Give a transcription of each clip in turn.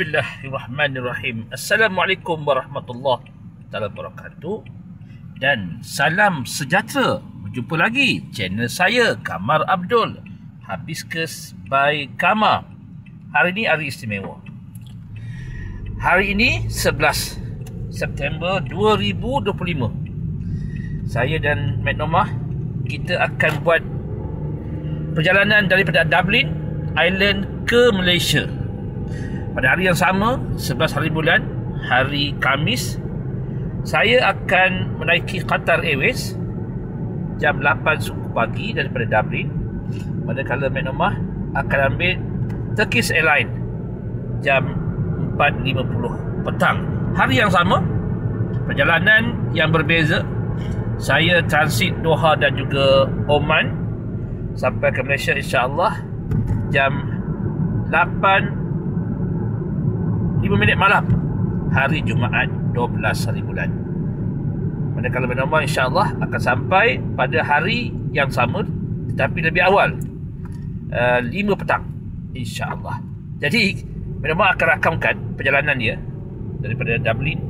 Bismillahirrahmanirrahim. Assalamualaikum warahmatullahi wabarakatuh. Dan salam sejahtera. Berjumpa lagi channel saya, Kamar Abdul, Hibiscus by Kamar. Hari ini hari istimewa. Hari ini 11 September 2025. Saya dan Mat Nomah, kita akan buat perjalanan daripada Dublin Island ke Malaysia. Pada hari yang sama, 11 hari bulan, hari Khamis, saya akan menaiki Qatar Airways jam 8 suku pagi daripada Dublin. Manakala Mat Nomah akan ambil Turkish Airlines jam 4.50 petang. Hari yang sama, perjalanan yang berbeza. Saya transit Doha dan juga Oman sampai ke Malaysia insya-Allah jam 8.05 malam hari Jumaat 12 hari bulan. Manakala Mat Nomah insya-Allah akan sampai pada hari yang sama tetapi lebih awal, 5 petang insya-Allah. Jadi Mat Nomah akan rakamkan perjalanan dia daripada Dublin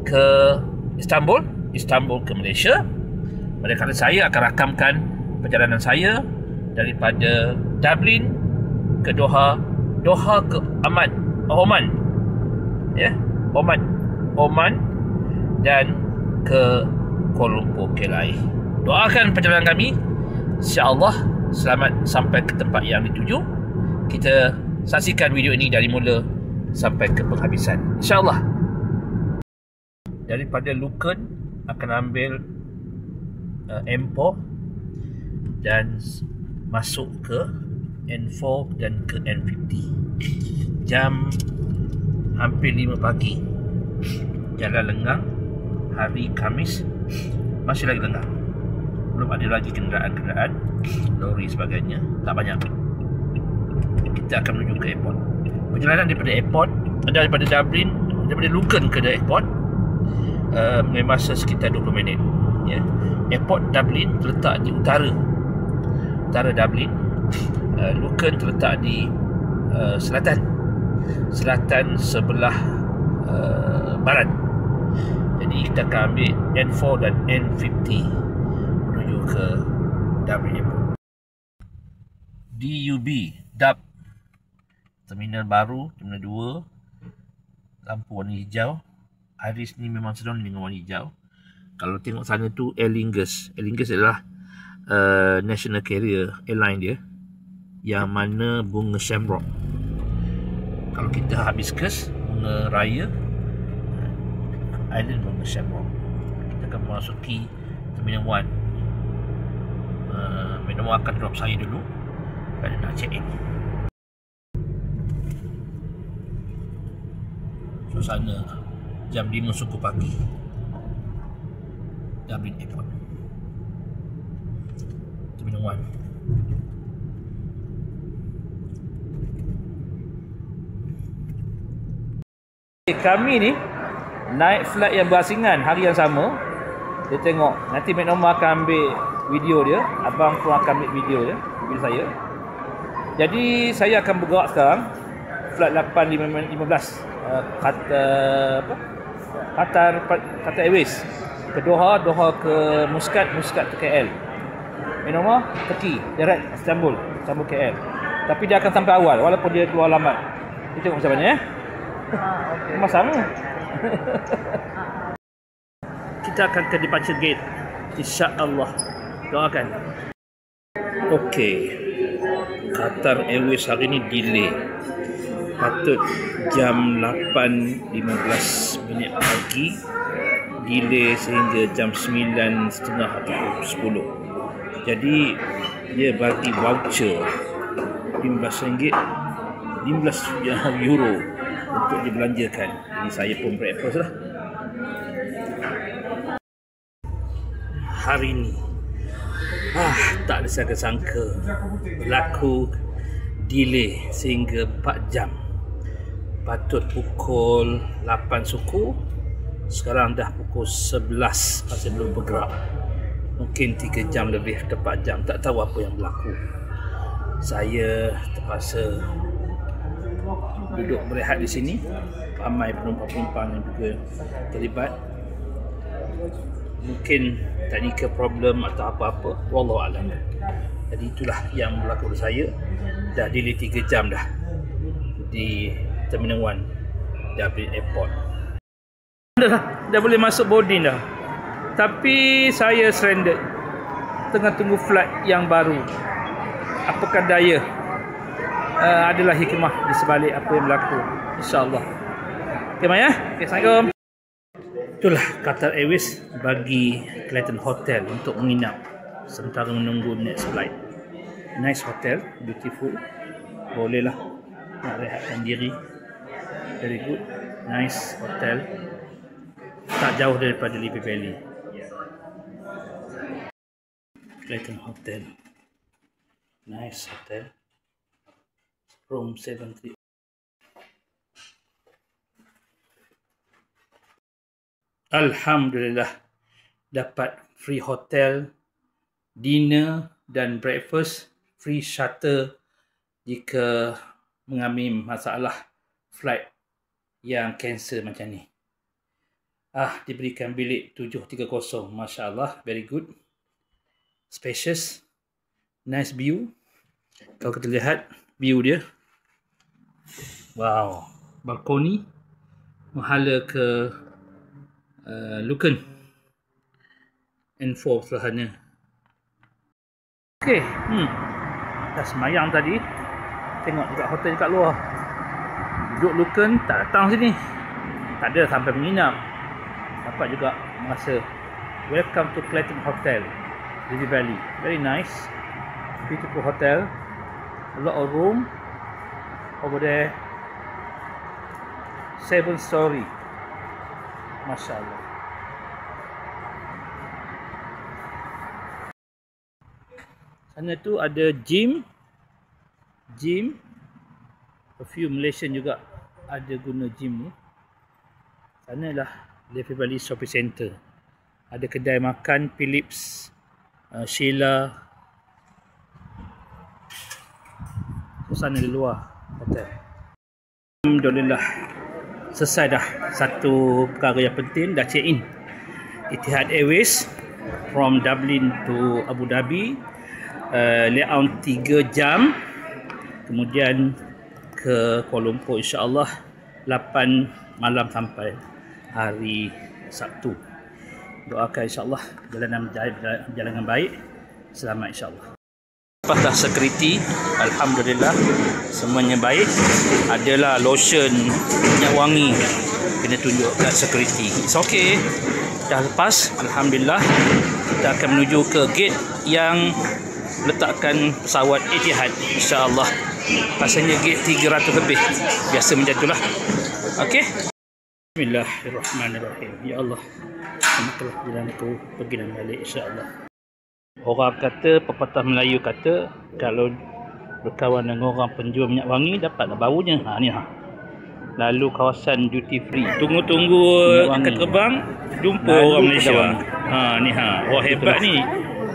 ke Istanbul ke Malaysia. Manakala saya akan rakamkan perjalanan saya daripada Dublin ke Doha ke Oman, ya, Oman dan ke Kuala Lumpur, KLIA. Doakan perjalanan kami, insya-Allah selamat sampai ke tempat yang dituju. Kita saksikan video ini dari mula sampai ke penghabisan, insya-Allah. Daripada Lucan akan ambil M4 dan masuk ke N4 dan ke N50 jam hampir 5 pagi. Jalan lengang, hari Khamis masih lagi lengang, belum ada lagi kenderaan lori sebagainya, tak banyak. Kita akan menuju ke airport. Perjalanan daripada Dublin, daripada Lucan ke airport mengambil masa sekitar 20 minit, ya. Airport Dublin terletak di utara Dublin. Lucan terletak di selatan sebelah barat. Jadi kita akan ambil N4 dan N50 menuju ke Dublin Airport. DUB terminal baru, terminal 2, lampu warna hijau. Iris ni memang sedang dengan warna hijau. Kalau tengok sana tu Aer Lingus adalah national carrier airline dia, yang mana bunga shamrock. Kalau kita Hibiscus, bunga raya, island bunga shamrock. Kita akan memasuki terminal 1. Mat Nomah akan drop saya dulu kerana nak check in. Suasana jam 5 suku pagi, Dublin Airport, Terminal 1. Kami ni naik flight yang berasingan hari yang sama. Dia tengok, nanti Mat Nomah akan ambil video dia, abang pun akan ambil video saya. Jadi saya akan bergerak sekarang flight 8.15 Qatar Airways ke Doha ke Muscat ke KL. Mat Nomah Turki direct Istanbul KL. Tapi dia akan sampai awal walaupun dia keluar lambat. Kita tengok macam mana, ya. Memang sama. Kita akan ke departure gate, insya-Allah. Doakan. Okey. Qatar Airways hari ni delay. Patut jam 8.15 pagi, delay sehingga jam 9.30 atau 10. Jadi dia bagi voucher RM15, 15 euro untuk dibelanjakan. Jadi saya pun breakfast lah. Hari ni tak ada sangka-sangka berlaku delay sehingga 4 jam. Patut pukul 8 suku, sekarang dah pukul 11, masih belum bergerak. Mungkin 3 jam lebih ke 4 jam, tak tahu apa yang berlaku. Saya terpaksa duduk berehat di sini. Ramai penumpang-penumpang yang juga terlibat. Mungkin technical problem atau apa-apa, wallahu alam. Jadi itulah yang berlaku pada saya. Dah delay 3 jam dah di Terminal 1 Dublin Airport. Dah boleh masuk boarding dah. Tapi saya stranded tengah tunggu flight yang baru. Apakah daya adalah hikmah di sebalik apa yang berlaku, insya-Allah. Okey Maya, assalamualaikum. Itulah Qatar Airways bagi Clayton Hotel untuk menginap sementara menunggu next flight. Nice hotel, beautiful. Bolehlah nak rehatkan diri. Very good. Nice hotel. Tak jauh daripada Lippe Valley. Clayton Hotel. Nice hotel. Room 73. Alhamdulillah dapat free hotel, dinner dan breakfast, free shuttle jika mengalami masalah flight yang cancel macam ni. Diberikan bilik 730. Masya Allah, very good. Spacious. Nice view. Kalau kita lihat view dia. Wow. Balkoni. Menghala ke Lucan. N4 sebelah sana. Okey. Dah semayang tadi. Tengok juga hotel dekat luar. Duduk Lucan, tak datang sini. Tak ada sampai menginap. Dapat juga masa. Welcome to Clayton Hotel, Lippe Valley. Very nice. Beautiful hotel. A lot of room. Over there. 7 story. Masya Allah. Sana tu ada gym. A few Malaysian juga ada guna gym ni. Sana lah Lippe Valley Shopping Center. Ada kedai makan Philips, Sheila. Sana di luar hotel. Alhamdulillah selesai dah satu perkara yang penting, dah check in Etihad Airways from Dublin to Abu Dhabi, layout 3 jam, kemudian ke Kuala Lumpur insya-Allah 8 malam sampai hari Sabtu. Doakan insya-Allah jalanan berjalan dengan baik, selamat insya-Allah. Lepas dah security, alhamdulillah semuanya baik. Adalah lotion minyak wangi kena tunjuk kat security. It's okay. Dah lepas, alhamdulillah. Kita akan menuju ke gate yang letakkan pesawat Etihad insya-Allah. Pasalnya gate 300 lebih. Biasa macam itulah. Okey. Bismillahirrahmanirrahim. Ya Allah. Selamatlah jalanku pergi dan balik insya-Allah. Orang kata, pepatah Melayu kata, kalau berkawan dengan orang penjual minyak wangi, dapatlah baunya. Ni Lalu kawasan duty free. Tunggu-tunggu angkat terbang, jumpa orang Malaysia. Ni orang hebat ni.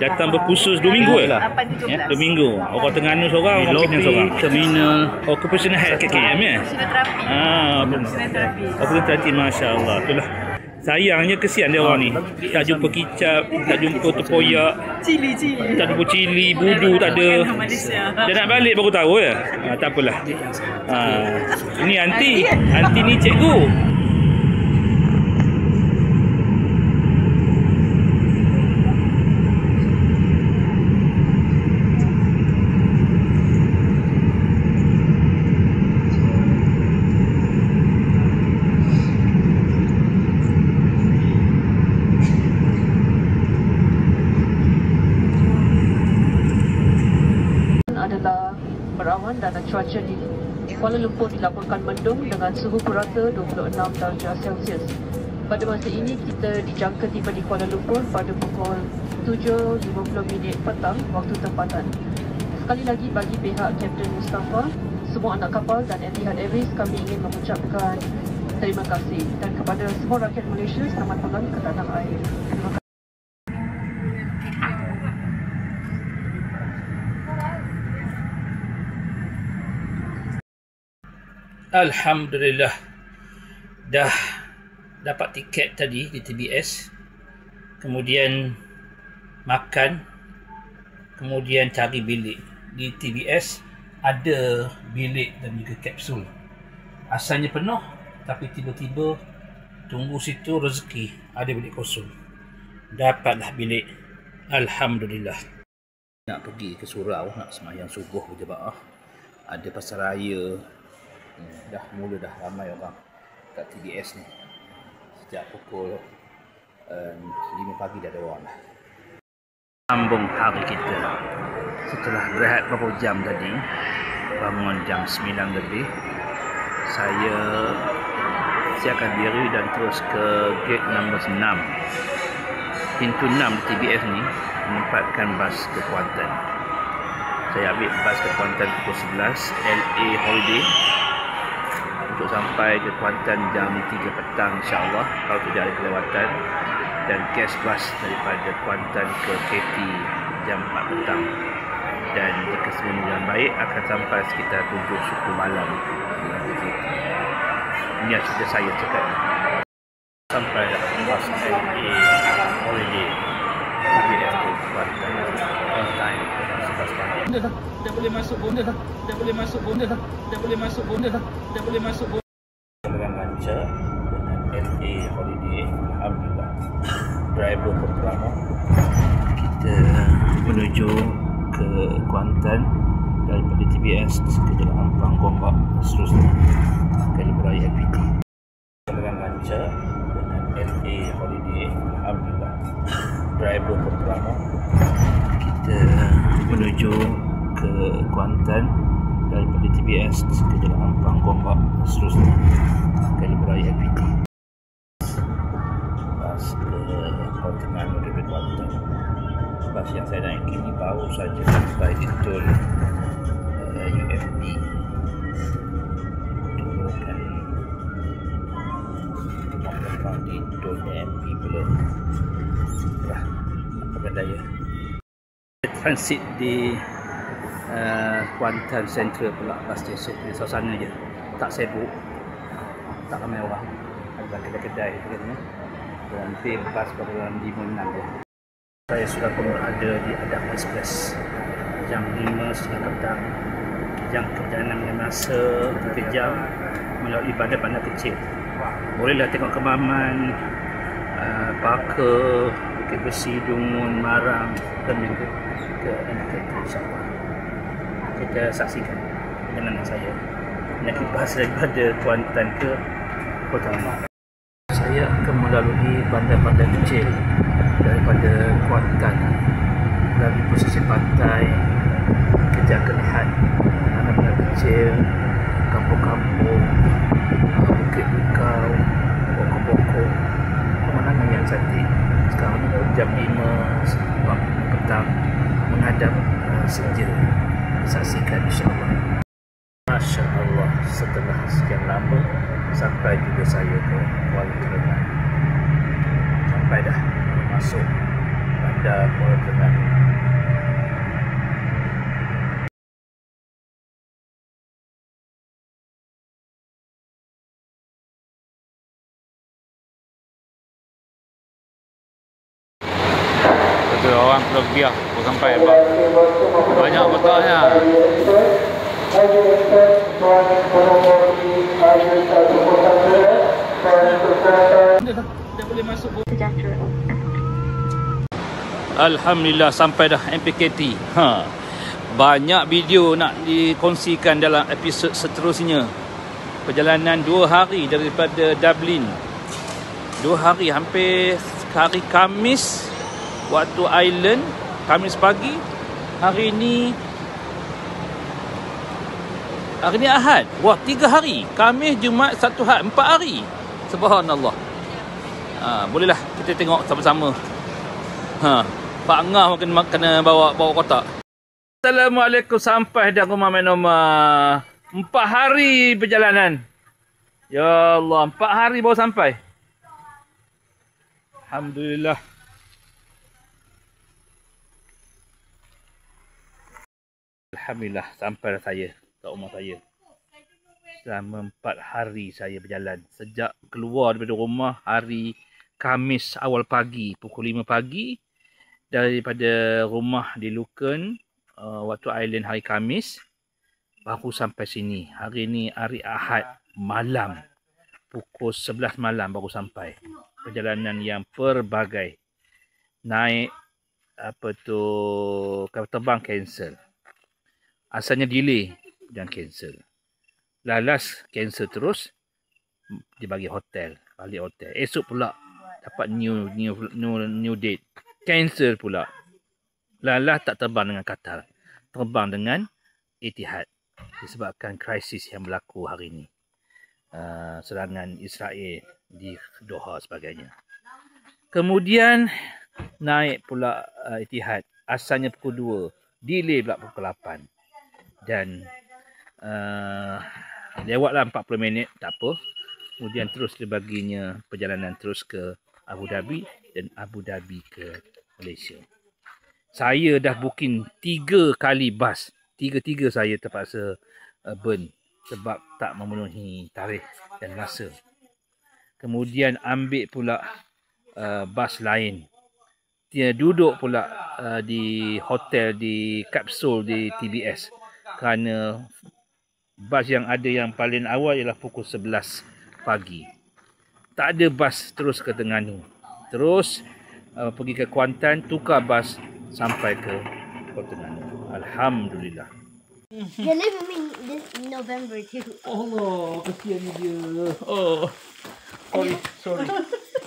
Datang berkursus 2 minggu lah. 2 minggu. Orang Terengganu seorang, orang Penang seorang. Terminal. Occupational health KKM ya? Occupational therapy. Masya-Allah. Itulah. Sayangnya kesian dia orang ni. Tak jumpa kicap, tak jumpa tepoyak, cili. Tak jumpa cili, budu tak ada. Dia nak balik baru tahu ya. Tak apalah. Ini anti ni cikgu. Berawan dan cuaca di Kuala Lumpur dilaporkan mendung dengan suhu purata 26 darjah Celsius. Pada masa ini kita dijangka tiba di Kuala Lumpur pada pukul 7.50 petang waktu tempatan. Sekali lagi bagi pihak Kapten Mustafa, semua anak kapal dan Etihad Airways, kami ingin mengucapkan terima kasih, dan kepada semua rakyat Malaysia, selamat pulang ke tanah air. Terima kasih. Alhamdulillah, dah dapat tiket tadi di TBS, kemudian makan, kemudian cari bilik. Di TBS ada bilik dan juga kapsul. Asalnya penuh, tapi tiba-tiba tunggu situ rezeki ada bilik kosong. Dapatlah bilik. Alhamdulillah. Nak pergi ke surau, nak sembahyang subuh berjemaah. Ada pasar raya. Dah ramai orang kat TBS ni. Sejak pukul 5 pagi dah ada orang dah. Sambung hari kita. Setelah berehat beberapa jam tadi, bangun jam 9 lebih, saya siapkan diri dan terus ke gate nombor 6. Pintu 6 di TBS ni menempatkan bas ke Kuantan. Saya ambil bas ke Kuantan pukul 11 LA Holiday untuk sampai ke Kuantan jam 3 petang insyaAllah kalau tidak ada kelewatan, dan cash bus daripada Kuantan ke KT jam 4 petang, dan jika semua berjalan baik akan sampai sekitar 7 suku malam di KT. Ini cerita saya cakap. Sampai bas LA Holiday TBS ke Kuantan on time 11 pagi. Dah boleh masuk bonda dah. Dah boleh masuk bonda dah. Dah boleh masuk bonda dah. Dah boleh masuk bonda. Dengan lancar dengan LA Holiday, alhamdulillah. Driver pertama kita menuju ke Kuantan daripada TBS ke Jalan Ampang Gombak, seterusnya ke Liberaya LPT. Dengan lancar dengan LA Holiday, alhamdulillah. Driver pertama kita menuju ke Kuantan daripada TBS ke Jalan Ampang Gombak, seterusnya ke Liberaya LPT. Bas ke Kuantan daripada Kuantan. Bas yang saya naik ini baru saja sampai di tol UFB. Turunkan penumpang di tol MP pula. Dah, apa daya. Transit di Kuantan Central pula, bus station. Suasana je, tak sibuk, tak ramai orang. Ada kedai-kedai dan bebas pada dalam 5-6 je. Saya sudah pun berada di Adam Express jam 5 setengah petang. Jam perjalanan dengan masa 3 jam melalui bandar-bandar kecil. Bolehlah tengok Kemaman, Baka, Bukit Besi, Dungun, Marang dan juga ke NKT insyaAllah. Kita saksikan perjalanan saya naik bas daripada Kuantan ke Kota Lama. Saya akan melalui bandar-bandar kecil daripada Kuantan, melalui pesisir pantai. Kita akan lihat bandar-bandar kecil, kampung-kampung, bukit bukau, pokok-pokok, pemandangan yang cantik. Sekarang jam 5 petang menghadap senja. Saksikan insyaAllah. Masya Allah, setelah sekian lama sampai juga saya ke Kuala Terengganu. Sampai dah masuk bandar Kuala Terengganu. Betul, orang Pulau Biak baru sampai apa? Banyak betulnya. Alhamdulillah sampai dah MPKT. Banyak video nak dikongsikan dalam episod seterusnya. Perjalanan 2 hari daripada Dublin. 2 hari, hampir hari Khamis waktu Island, Khamis pagi. Hari ni Ahad. Wah, 3 hari. Khamis, Jumaat, Sabtu, Ahad. 4 hari. Subhanallah. Bolehlah kita tengok sama-sama. Pak Angah mungkin kena bawa kotak. Assalamualaikum, sampai dah rumah Menoma. 4 hari perjalanan. Ya Allah, 4 hari baru sampai. Alhamdulillah. Alhamdulillah sampai dah saya kat rumah saya. selama 4 hari saya berjalan. Sejak keluar daripada rumah hari Khamis awal pagi, pukul 5 pagi. Daripada rumah di Luken, waktu Island hari Khamis. Baru sampai sini. Hari ni hari Ahad malam. Pukul 11 malam baru sampai. Perjalanan yang pelbagai. Naik kapal terbang cancel. Asalnya delay dan cancel. Lalas cancel terus, dia bagi hotel, balik hotel. Esok pula dapat new date. Cancel pula. Lalas tak terbang dengan Qatar. Terbang dengan Etihad. Disebabkan krisis yang berlaku hari ini. Serangan Israel di Doha sebagainya. Kemudian naik pula Etihad. Asalnya pukul 2. Delay pula pukul 8. Dan lewatlah 40 minit, tak apa. Kemudian terus dibaginya perjalanan terus ke Abu Dhabi dan Abu Dhabi ke Malaysia. Saya dah booking 3 kali bas. 3 saya terpaksa burn sebab tak memenuhi tarikh dan masa. Kemudian ambil pula bas lain. Dia duduk pula di hotel, di kapsul di TBS. Kerana bas yang ada yang paling awal ialah pukul 11 pagi. Tak ada bas terus ke Terengganu. Terus pergi ke Kuantan, tukar bas sampai ke Kota Terengganu. Alhamdulillah. You're leaving me this November too. Allah, kesiannya dia. Oh, sorry.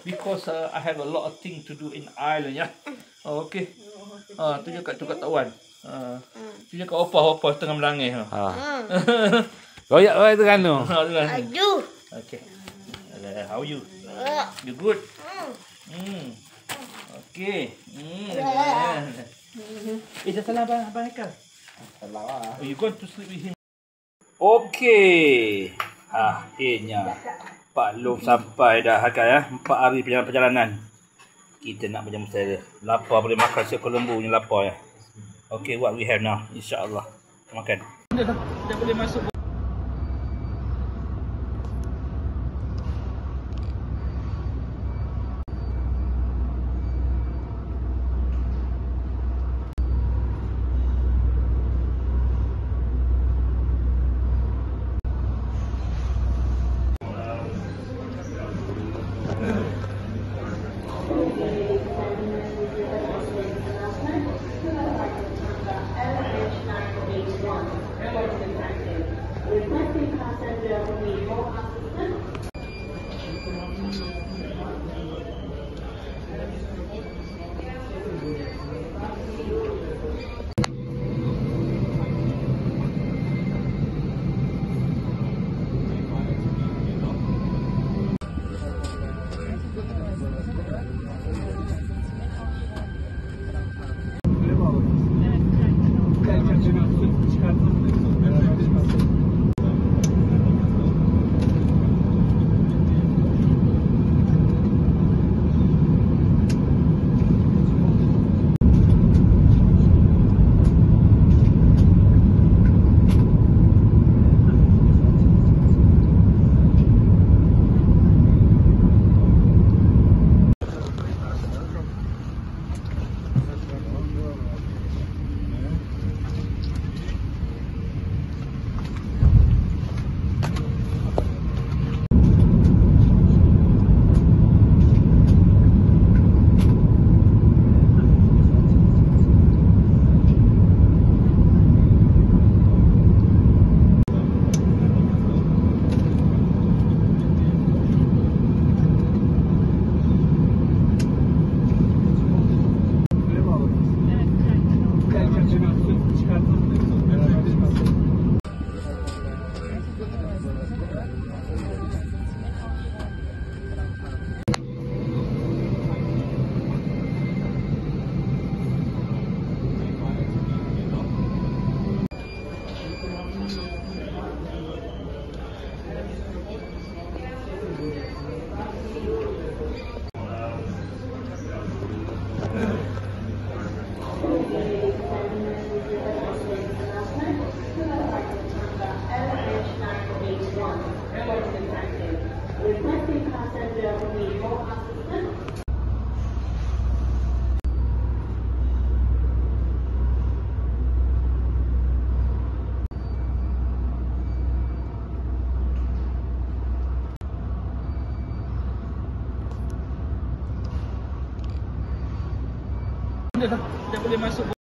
Because I have a lot of things to do in Ireland, ya. Oh, okay. Tu je kat tawan. Tu je kat opa tengah melangis. Royak orang Terengganu. I do. Okay. How are you? You good? Okay. Dah salah abang Haikal. Salah lah. Oh, you going to sleep with him? Okay. Akhirnya Pak Long sampai dah Haikal ya. 4 hari perjalanan. Kita nak berjamu saya. Lapar boleh makan siap Colombo punya lapar ya. Okay, what we have now? InsyaAllah. Makan. Dah boleh masuk. dah boleh masuk